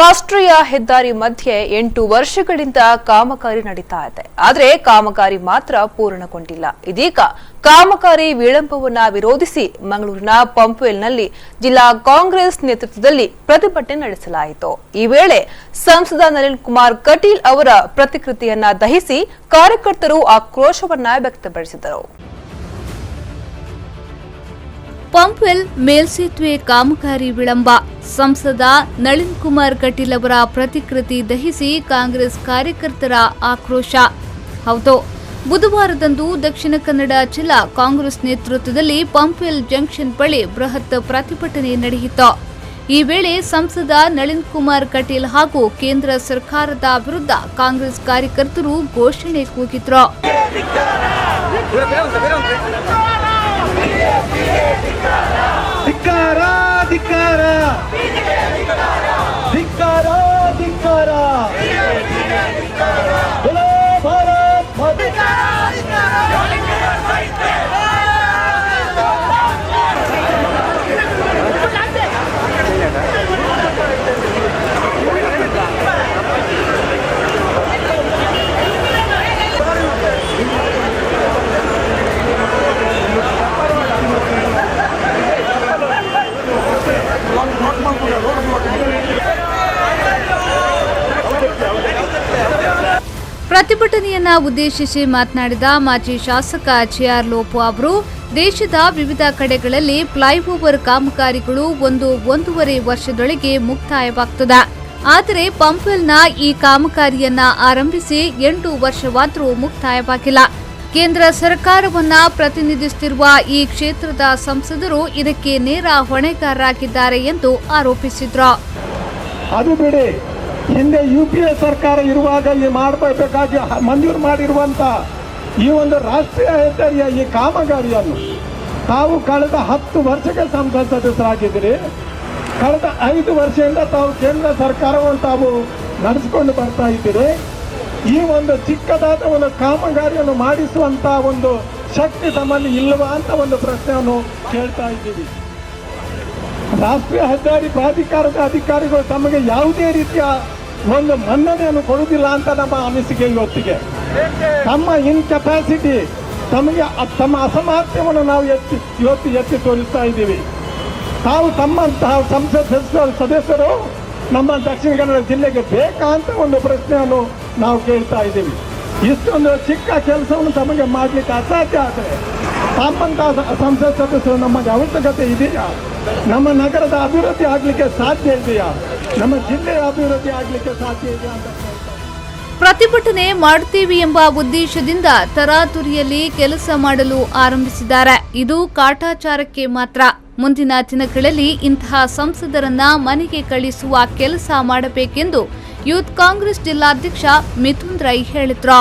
ರಾಷ್ಟ್ರೀಯ ಹೆದ್ದಾರಿ ಮಧ್ಯೆ 8 ವರ್ಷಗಳಿಂದ ಕಾಮಗಾರಿ ನಡೀತಾ ಇದೆ. ಆದರೆ ಕಾಮಗಾರಿ ಮಾತ್ರ ಪೂರ್ಣಗೊಂಡಿಲ್ಲ. ಇದೀಗ ಕಾಮಗಾರಿ ವಿಳಂಬವನ್ನ ವಿರೋಧಿಸಿ ಮಂಗಳೂರಿನ ಪಂಪ್ವೆಲ್ನಲ್ಲಿ ಜಿಲ್ಲಾ ಕಾಂಗ್ರೆಸ್ ನೇತೃತ್ವದಲ್ಲಿ ಪ್ರತಿಭಟನೆ ನಡೆಸಲಾಯಿತು. ಈ ವೇಳೆ ಸಂಸದ ನಳಿನ್ ಕುಮಾರ್ ಕಟೀಲ್ ಅವರ ಪ್ರತಿಕೃತಿಯನ್ನ ದಹಿಸಿ ಕಾರ್ಯಕರ್ತರು ಆಕ್ರೋಶವನ್ನ ವ್ಯಕ್ತಪಡಿಸಿದರು. ಪಂಪ್ವೆಲ್ ಮೇಲ್ಸೇತುವೆ ಕಾಮಗಾರಿ ವಿಳಂಬ. ಸಂಸದ ನಳಿನ್ ಕುಮಾರ್ ಕಟೀಲ್ ಅವರ ಪ್ರತಿಕೃತಿ ದಹಿಸಿ ಕಾಂಗ್ರೆಸ್ ಕಾರ್ಯಕರ್ತರ ಆಕ್ರೋಶ. ಹೌದು, ಬುಧವಾರದಂದು ದಕ್ಷಿಣ ಕನ್ನಡ ಜಿಲ್ಲಾ ಕಾಂಗ್ರೆಸ್ ನೇತೃತ್ವದಲ್ಲಿ ಪಂಪ್ವೆಲ್ ಜಂಕ್ಷನ್ ಬಳಿ ಬೃಹತ್ ಪ್ರತಿಭಟನೆ ನಡೆಯಿತು. ಈ ವೇಳೆ ಸಂಸದ ನಳಿನ್ ಕುಮಾರ್ ಕಟೀಲ್ ಹಾಗೂ ಕೇಂದ್ರ ಸರ್ಕಾರದ ವಿರುದ್ಧ ಕಾಂಗ್ರೆಸ್ ಕಾರ್ಯಕರ್ತರು ಘೋಷಣೆ ಕೂಗಿದ್ರು. ಧಿಕ್ಕಾರ ಧಿಕ್ಕಾರ ಧಿಕ್ಕಾರ ಧಿಕ್ಕಾರ बोलो भारत माता ಪ್ರತಿಭಟನೆಯನ್ನ ಉದ್ದೇಶಿಸಿ ಮಾತನಾಡಿದ ಮಾಜಿ ಶಾಸಕ ಜೆಆರ್ ಲೋಪು ಅವರು, ದೇಶದ ವಿವಿಧ ಕಡೆಗಳಲ್ಲಿ ಫ್ಲೈಓವರ್ ಕಾಮಗಾರಿಗಳು 1-1.5 ವರ್ಷದೊಳಗೆ ಮುಕ್ತಾಯವಾಗುತ್ತದೆ. ಆದರೆ ಪಂಪ್ವೆಲ್ನ ಈ ಕಾಮಗಾರಿಯನ್ನ ಆರಂಭಿಸಿ 8 ವರ್ಷವಾದರೂ ಮುಕ್ತಾಯವಾಗಿಲ್ಲ. ಕೇಂದ್ರ ಸರ್ಕಾರವನ್ನ ಪ್ರತಿನಿಧಿಸುತ್ತಿರುವ ಈ ಕ್ಷೇತ್ರದ ಸಂಸದರು ಇದಕ್ಕೆ ನೇರ ಹೊಣೆಗಾರರಾಗಿದ್ದಾರೆ ಎಂದು ಆರೋಪಿಸಿದ್ರು. ಅದು ಬಿಡಿ, ಹಿಂದೆ UPA ಸರ್ಕಾರ ಇರುವಾಗ ಈ ಮಾಡಬೇಕಾಗಿ ಮಂಜೂರು ಮಾಡಿರುವಂತ ಈ ಒಂದು ರಾಷ್ಟ್ರೀಯ ಹೆದ್ದಾರಿಯ ಈ ಕಾಮಗಾರಿಯನ್ನು ತಾವು ಕಳೆದ 10 ವರ್ಷಕ್ಕೆ ಸಂಸತ್ ಸದಸ್ಯರಾಗಿದ್ದೀರಿ. ಕಳೆದ 5 ವರ್ಷದಿಂದ ತಾವು ಕೇಂದ್ರ ಸರ್ಕಾರವನ್ನು ತಾವು ನಡೆಸಿಕೊಂಡು ಬರ್ತಾ ಇದ್ದೀರಿ. ಈ ಒಂದು ಚಿಕ್ಕದಾದ ಒಂದು ಕಾಮಗಾರಿಯನ್ನು ಮಾಡಿಸುವಂತ ಒಂದು ಶಕ್ತಿ ತಮ್ಮಲ್ಲಿ ಇಲ್ಲವಾ ಅಂತ ಒಂದು ಪ್ರಶ್ನೆಯನ್ನು ಕೇಳ್ತಾ ಇದ್ದೀವಿ. ರಾಷ್ಟ್ರೀಯ ಹೆದ್ದಾರಿ ಪ್ರಾಧಿಕಾರದ ಅಧಿಕಾರಿಗಳು ತಮಗೆ ಯಾವುದೇ ರೀತಿಯ ಒಂದು ಮನ್ನಣೆಯನ್ನು ಕೊಡುವುದಿಲ್ಲ ಅಂತ ನಮ್ಮ ಅನಿಸಿಕೆ. ತಮ್ಮ ಇನ್ಕೆಪಾಸಿಟಿ, ತಮ್ಮ ಅಸಮರ್ಥ್ಯವನ್ನು ನಾವು ಎತ್ತಿ ತೋರಿಸ್ತಾ ಇದ್ದೀವಿ. ತಾವು ತಮ್ಮಂತಹ ಸಂಸತ್ ಸದಸ್ಯರು ನಮ್ಮ ದಕ್ಷಿಣ ಕನ್ನಡ ಜಿಲ್ಲೆಗೆ ಬೇಕಾ ಅಂತ ಒಂದು ಪ್ರಶ್ನೆಯನ್ನು ನಾವು ಕೇಳ್ತಾ ಇದ್ದೀವಿ. ಇಷ್ಟೊಂದು ಚಿಕ್ಕ ಕೆಲಸವನ್ನು ತಮಗೆ ಮಾಡಲಿಕ್ಕೆ ಅಸಾಧ್ಯ ಆದರೆ ತಮ್ಮಂತಹ ಸಂಸತ್ ಸದಸ್ಯರು ನಮಗೆ ಅವಶ್ಯಕತೆ ಇದೆಯಾ? ನಮ್ಮ ನಗರದ ಅಭಿವೃದ್ಧಿ ಆಗಲಿಕ್ಕೆ ಸಾಧ್ಯ ಇದೆಯಾ? ನಮ್ಮ ಜಿಲ್ಲೆಯ ಅಭಿವೃದ್ಧಿ ಆಗಲಿಕ್ಕೆ ಸಾಧ್ಯ ಇದೆಯಾ ಅಂತ ಪ್ರತಿಭಟನೆ ಮಾಡುತ್ತೇವೆ ಎಂಬ ಉದ್ದೇಶದಿಂದ ತರಾತುರಿಯಲ್ಲಿ ಕೆಲಸ ಮಾಡಲು ಆರಂಭಿಸಿದ್ದಾರೆ. ಇದು ಕಾಟಾಚಾರಕ್ಕೆ ಮಾತ್ರ. ಮುಂದಿನ ದಿನಗಳಲ್ಲಿ ಇಂತಹ ಸಂಸದರನ್ನ ಮನೆಗೆ ಕಳಿಸುವ ಕೆಲಸ ಮಾಡಬೇಕೆಂದು ಯೂತ್ ಕಾಂಗ್ರೆಸ್ ಜಿಲ್ಲಾಧ್ಯಕ್ಷ ಮಿಥುನ್ ರೈ ಹೇಳಿದ್ರು.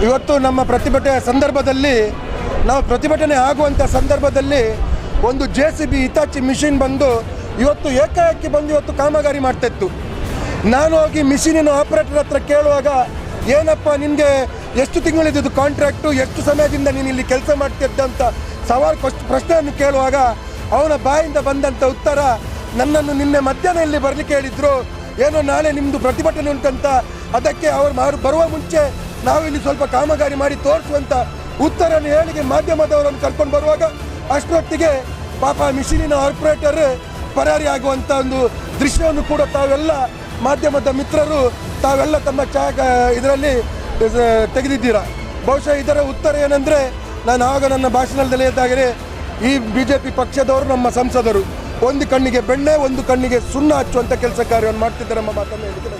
ಇವತ್ತು ನಮ್ಮ ಪ್ರತಿಭಟನೆ ಸಂದರ್ಭದಲ್ಲಿ, ನಾವು ಪ್ರತಿಭಟನೆ ಆಗುವಂಥ ಸಂದರ್ಭದಲ್ಲಿ ಒಂದು JCB ಹಿತಾಚಿ ಮಿಷಿನ್ ಬಂದು ಇವತ್ತು ಏಕಾಏಕಿ ಬಂದು ಇವತ್ತು ಕಾಮಗಾರಿ ಮಾಡ್ತಾ ಇತ್ತು. ನಾನು ಹೋಗಿ ಮಿಷಿನಿನ ಆಪರೇಟರ್ ಹತ್ರ ಕೇಳುವಾಗ, ಏನಪ್ಪ ನಿನಗೆ ಎಷ್ಟು ತಿಂಗಳಿದ್ದು ಕಾಂಟ್ರಾಕ್ಟು, ಎಷ್ಟು ಸಮಯದಿಂದ ನೀನು ಇಲ್ಲಿ ಕೆಲಸ ಮಾಡ್ತಿದ್ದಂತ ಪ್ರಶ್ನೆಯನ್ನು ಕೇಳುವಾಗ ಅವನ ಬಾಯಿಂದ ಬಂದಂಥ ಉತ್ತರ, ನನ್ನನ್ನು ನಿನ್ನೆ ಮಧ್ಯಾಹ್ನ ಇಲ್ಲಿ ಬರಲಿಕ್ಕೆ ಹೇಳಿದ್ರು, ಏನೋ ನಾಳೆ ನಿಮ್ಮದು ಪ್ರತಿಭಟನೆ ಉಂಟಂತ, ಅದಕ್ಕೆ ಅವರು ಬರುವ ಮುಂಚೆ ನಾವು ಇಲ್ಲಿ ಸ್ವಲ್ಪ ಕಾಮಗಾರಿ ಮಾಡಿ ತೋರಿಸುವಂಥ ಉತ್ತರವನ್ನು ಹೇಳಿಗೆ ಮಾಧ್ಯಮದವರನ್ನು ಕರ್ಕೊಂಡು ಬರುವಾಗ ಅಷ್ಟೊತ್ತಿಗೆ ಪಾಪ ಮಿಷಿನಿನ ಆಪರೇಟರ್ ಪರಾರಿ ಆಗುವಂಥ ಒಂದು ದೃಶ್ಯವನ್ನು ಕೂಡ ತಾವೆಲ್ಲ ಮಾಧ್ಯಮದ ಮಿತ್ರರು ತಾವೆಲ್ಲ ತಮ್ಮ ಇದರಲ್ಲಿ ತೆಗೆದಿದ್ದೀರಾ. ಬಹುಶಃ ಇದರ ಉತ್ತರ ಏನಂದರೆ, ನಾನು ಆಗ ನನ್ನ ಭಾಷಣದಲ್ಲಿ ಹೇಳಿದಾಗಲೇ ಈ BJP ಪಕ್ಷದವರು, ನಮ್ಮ ಸಂಸದರು ಒಂದು ಕಣ್ಣಿಗೆ ಬೆಣ್ಣೆ ಒಂದು ಕಣ್ಣಿಗೆ ಸುಣ್ಣ ಹಚ್ಚುವಂಥ ಕೆಲಸ ಕಾರ್ಯವನ್ನು ಮಾಡ್ತಿದ್ದಾರೆ ಎಂಬ ಮಾತನ್ನು ಹೇಳಿದ್ದಾರೆ.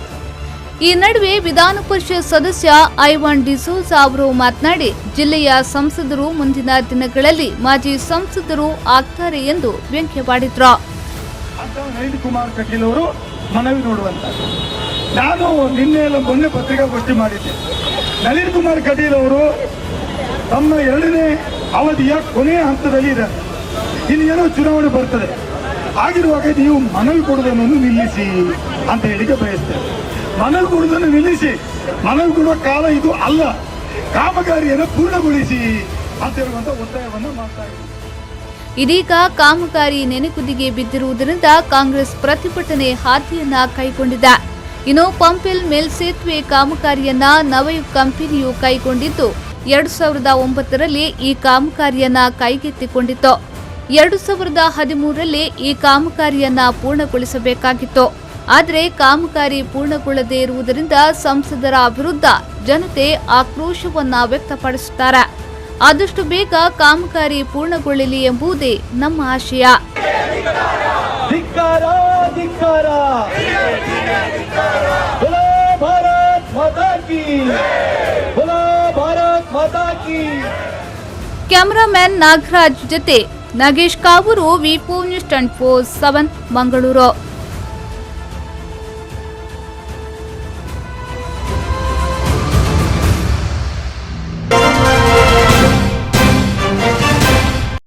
ಈ ನಡುವೆ ವಿಧಾನ ಪರಿಷತ್ ಸದಸ್ಯ ಐವಾನ್ ಡಿಸೋಜ ಅವರು ಮಾತನಾಡಿ, ಜಿಲ್ಲೆಯ ಸಂಸದರು ಮುಂದಿನ ದಿನಗಳಲ್ಲಿ ಮಾಜಿ ಸಂಸದರು ಆಗ್ತಾರೆ ಎಂದು ವ್ಯಂಗ್ಯವಾಡಿದ್ರು. ನಳಿನ್ ಕುಮಾರ್ ಕಟೀಲ್ ಅವರು ಮನವಿ ನೋಡುವಂತ, ನಾನು ಮೊನ್ನೆ ಪತ್ರಿಕಾಗೋಷ್ಠಿ ಮಾಡಿದ್ದೆ. ನಳಿನ್ ಕುಮಾರ್ ಕಟೀಲ್ ಅವರು ತಮ್ಮ 2ನೇ ಅವಧಿಯ ಕೊನೆಯ ಹಂತದಲ್ಲಿ ಇದ್ದಾರೆ. ಇನ್ನು ಏನೋ ಚುನಾವಣೆ ಬರ್ತದೆ. ಆಗಿರುವಾಗ ನೀವು ಮನವಿ ಕೊಡುವುದನ್ನು ನಿಲ್ಲಿಸಿ ಅಂತ ಹೇಳಿಕೆ ಬಯಸ್ತೇವೆ. ಮನವಿ ಕೊಡುವುದನ್ನು ನಿಲ್ಲಿಸಿ, ಮನವಿ ಕೊಡುವ ಕಾಲ ಇದು ಅಲ್ಲ, ಕಾಮಗಾರಿಯನ್ನು ಪೂರ್ಣಗೊಳಿಸಿ ಅಂತ ಹೇಳುವಂತ ಒತ್ತಾಯವನ್ನು ಮಾಡ್ತಾ ಇದ್ದೀವಿ. ಇದೀಗ ಕಾಮಗಾರಿ ನೆನೆಗುದಿಗೆ ಬಿದ್ದಿರುವುದರಿಂದ ಕಾಂಗ್ರೆಸ್ ಪ್ರತಿಭಟನೆ ಹಾದಿಯನ್ನ ಕೈಗೊಂಡಿದೆ. ಇನ್ನು ಪಂಪ್ವೆಲ್ ಮೇಲ್ಸೇತುವೆ ಕಾಮಗಾರಿಯನ್ನ ನವಯುಗ್ ಕಂಪನಿಯು ಕೈಗೊಂಡಿದ್ದು 2009ರಲ್ಲಿ ಈ ಕಾಮಗಾರಿಯನ್ನ ಕೈಗೆತ್ತಿಕೊಂಡಿತ್ತು. 2013ರಲ್ಲಿ ಈ ಕಾಮಗಾರಿಯನ್ನ ಪೂರ್ಣಗೊಳಿಸಬೇಕಾಗಿತ್ತು. ಆದರೆ ಕಾಮಗಾರಿ ಪೂರ್ಣಗೊಳ್ಳದೇ ಇರುವುದರಿಂದ ಸಂಸದರ ವಿರುದ್ಧ ಜನತೆ ಆಕ್ರೋಶವನ್ನ ವ್ಯಕ್ತಪಡಿಸುತ್ತಾರೆ. ಆದಷ್ಟು ಬೇಗ ಕಾಮಗಾರಿ ಪೂರ್ಣಗೊಳ್ಳಲಿ ಎಂಬುದೇ ನಮ್ಮ ಆಶಯ. ಧಿಕ್ಕಾರ ಧಿಕ್ಕಾರ ಬೋಲೋ ಭಾರತ್ ಮಾತಾ ಕೀ ಬೋಲೋ ಭಾರತ್ ಮಾತಾ ಕೀ. ಕ್ಯಾಮರಾಮ್ಯಾನ್ ನಾಗರಾಜ್ ಜೊತೆ ನಾಗೇಶ್ ಕಾವೂರು, ವಿ4 ನ್ಯೂಸ್ 24/7 ಮಂಗಳೂರು.